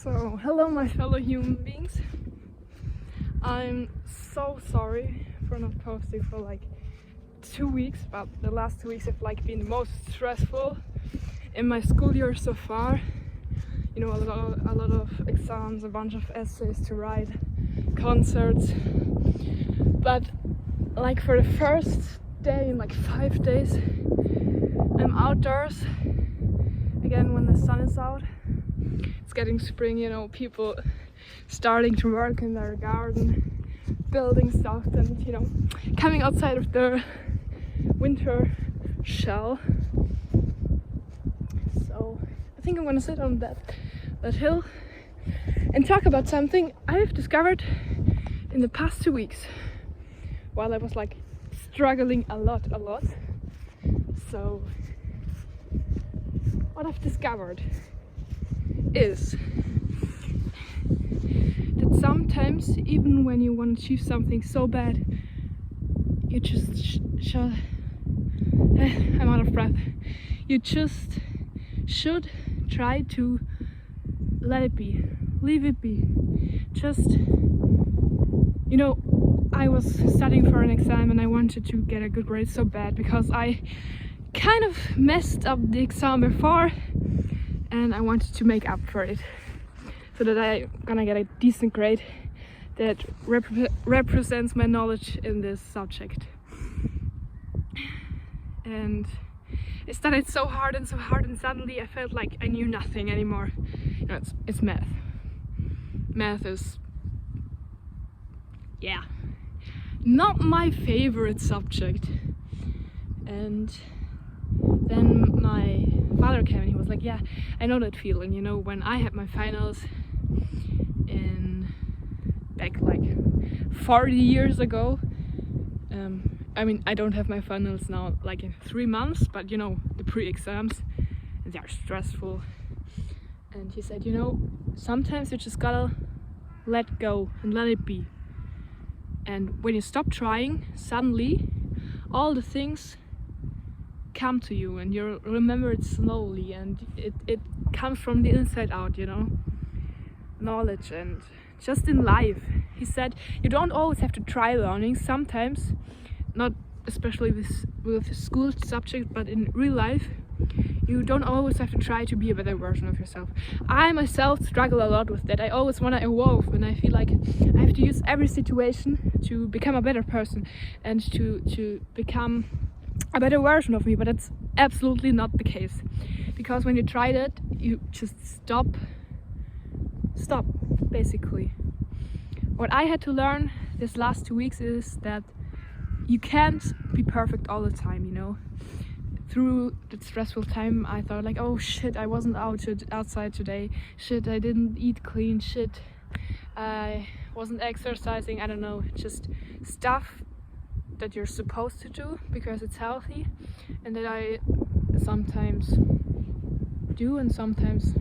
So, hello my fellow human beings. I'm so sorry for not posting for like 2 weeks, but the last 2 weeks have like been the most stressful in my school year so far. You know, a lot of exams, a bunch of essays to write, concerts. But like for the first day in like 5 days, I'm outdoors again when the sun is out. It's getting spring, you know, people starting to work in their garden, building stuff and, you know, coming outside of their winter shell. So I think I'm gonna sit on that hill and talk about something I've discovered in the past 2 weeks while I was like struggling a lot. So what I've discovered is that sometimes, even when you want to achieve something so bad, you just I'm out of breath. You just should try to let it be, leave it be. Just, you know, I was studying for an exam and I wanted to get a good grade so bad because I kind of messed up the exam before. And I wanted to make up for it so that I'm gonna get a decent grade that represents my knowledge in this subject. And I studied so hard and suddenly I felt like I knew nothing anymore. You know, it's math. Math is, yeah, not my favorite subject. And then my father came and he was like, yeah, I know that feeling, you know, when I had my finals back like 40 years ago. I mean, I don't have my finals now like in 3 months, but you know, the pre-exams, they are stressful. And he said, you know, sometimes you just gotta let go and let it be. And when you stop trying, suddenly all the things come to you and you remember it slowly, and it comes from the inside out, you know, knowledge. And just in life, he said, you don't always have to try learning. Sometimes, not especially with a school subject, but in real life, you don't always have to try to be a better version of yourself. I myself struggle a lot with that. I always want to evolve, and I feel like I have to use every situation to become a better person and to become a better version of me, but that's absolutely not the case. Because when you try that, you just stop basically. What I had to learn this last 2 weeks is that you can't be perfect all the time, you know. Through that stressful time, I thought like, oh shit, I wasn't outside today, shit, I didn't eat clean, shit, I wasn't exercising, I don't know, just stuff that you're supposed to do because it's healthy, and that I sometimes do and sometimes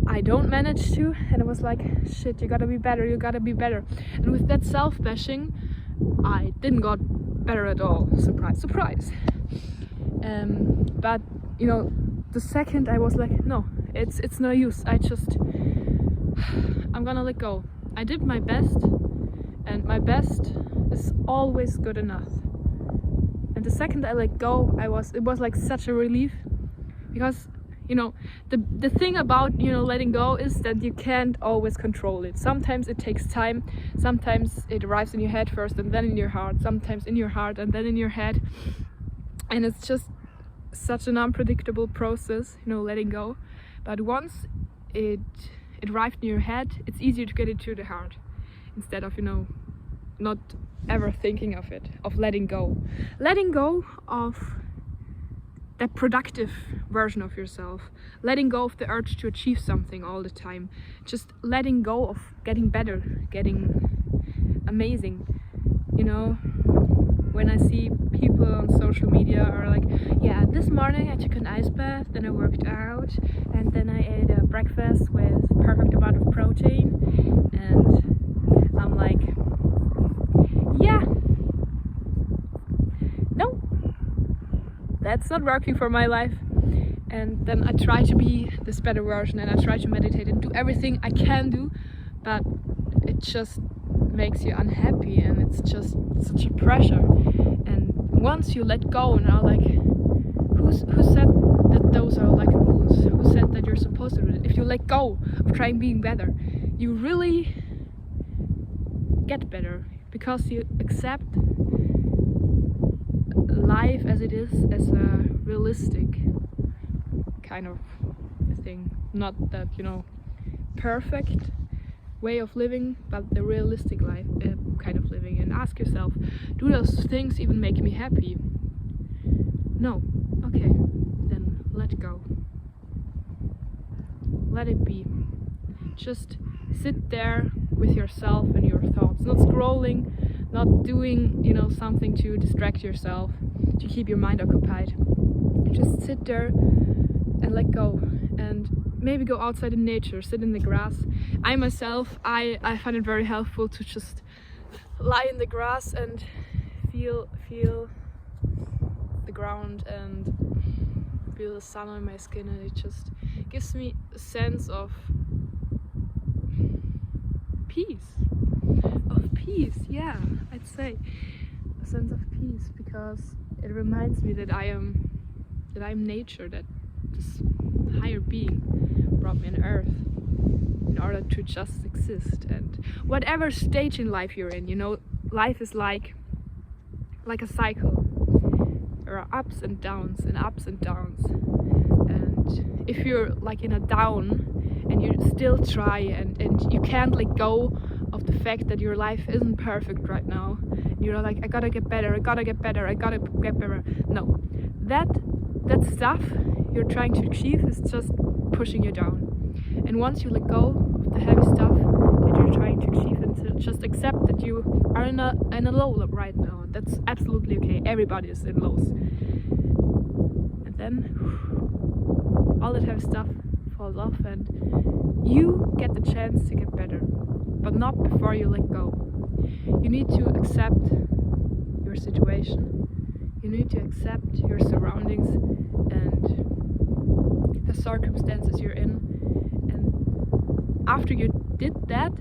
I don't manage to. And I was like, shit, you gotta be better. And with that self-bashing, I didn't got better at all. Surprise. But you know, the second I was like, no, it's no use, I'm gonna let go. I did my best, and my best is always good enough. And the second I let go, it was like such a relief, because you know, the thing about, you know, letting go is that you can't always control it. Sometimes it takes time, sometimes it arrives in your head first and then in your heart, sometimes in your heart and then in your head, and it's just such an unpredictable process, you know, letting go. But once it arrived in your head, it's easier to get it to the heart instead of, you know, not ever thinking of it, of letting go of that productive version of yourself, letting go of the urge to achieve something all the time, just letting go of getting better, getting amazing. You know, when I see people on social media are like, yeah, this morning I took an ice bath, then I worked out, and then I ate a breakfast with perfect amount of protein, and I'm like, yeah, no, that's not working for my life. and then I try to be this better version, and I try to meditate and do everything I can do, but it just makes you unhappy, and it's just such a pressure. And once you let go and are like, who said that those are like rules? Who said that you're supposed to do it? If you let go of trying being better, you really get better, because you accept life as it is, as a realistic kind of thing. Not that, perfect way of living, but the realistic life kind of living. And ask yourself, do those things even make me happy? No. Okay, then let go. Let it be. Just sit there with yourself and your thoughts, not scrolling, not doing, something to distract yourself, to keep your mind occupied. Just sit there and let go, and maybe go outside in nature, sit in the grass. I myself, I find it very helpful to just lie in the grass and feel the ground and feel the sun on my skin, and it just gives me a sense of peace. Yeah, I'd say a sense of peace, because it reminds me that I am nature, that this higher being brought me on earth in order to just exist. And whatever stage in life you're in, life is like a cycle. There are ups and downs and ups and downs, and if you're like in a down and you still try and you can't let go of the fact that your life isn't perfect right now, you're like, I gotta get better, no, that stuff you're trying to achieve is just pushing you down. And once you let go of the heavy stuff that you're trying to achieve, and to just accept that you are in a low right now, that's absolutely okay. Everybody is in lows. And then all that heavy stuff falls off, and you get the chance to get better, but not before you let go. You need to accept your situation. You need to accept your surroundings and the circumstances you're in. And after you did that,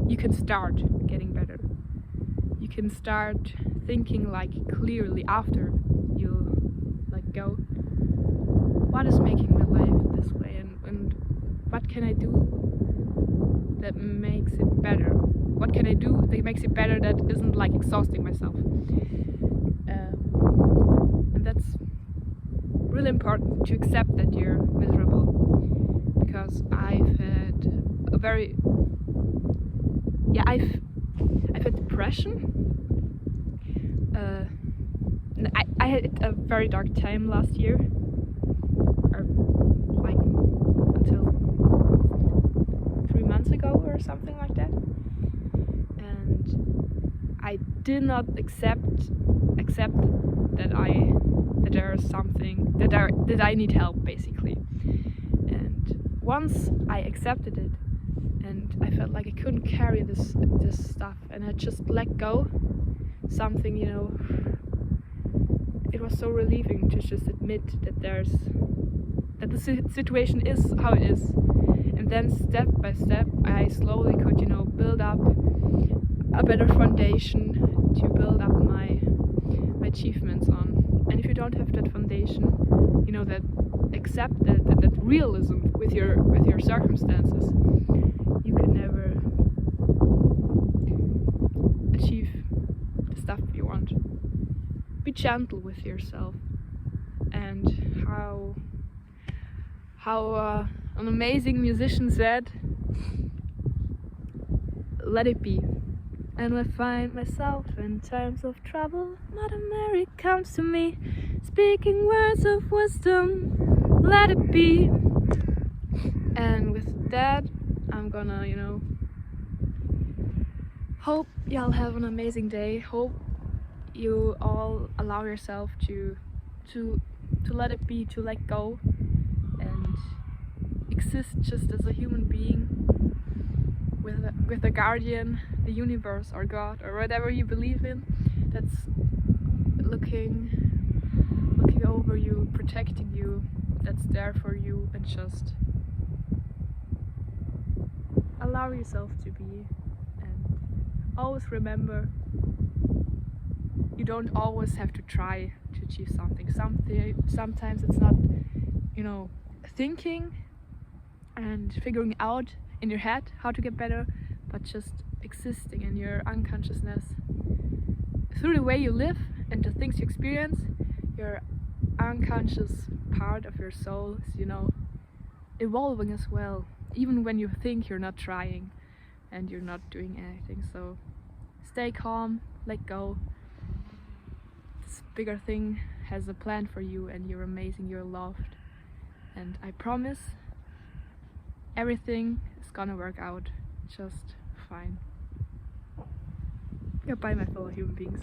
you can start getting better. You can start thinking like clearly after you let go. What is making my life this way, and what can I do that makes it better? What can I do that makes it better, that isn't like exhausting myself? And that's really important, to accept that you're miserable, because I've had a very I've had depression. I had a very dark time last year, or like until 3 months ago or something like that, and I did not accept that there is something that I need help, basically. And once I accepted it, and I felt like I couldn't carry this stuff, and I just let go something, it was so relieving to just admit that the situation is how it is. And then step by step I slowly could, build up a better foundation to build up my achievements on. And if you don't have that foundation, that accept that realism with your circumstances, you can never achieve the stuff you want. Be gentle with yourself, and how an amazing musician said, let it be. And I find myself in times of trouble, Mother Mary comes to me, speaking words of wisdom, let it be. And with that, I'm gonna, hope y'all have an amazing day. Hope you all allow yourself to let it be, to let go, and exist just as a human being with a guardian, the universe or God or whatever you believe in, that's looking over you, protecting you, that's there for you, and just allow yourself to be. And always remember, you don't always have to try to achieve something. Sometimes it's not, thinking and figuring out in your head how to get better, but just existing in your unconsciousness. Through the way you live and the things you experience, your unconscious part of your soul is, evolving as well, even when you think you're not trying and you're not doing anything. So stay calm, let go. This bigger thing has a plan for you, and you're amazing, you're loved. And I promise everything is gonna work out just fine. Goodbye, my fellow human beings.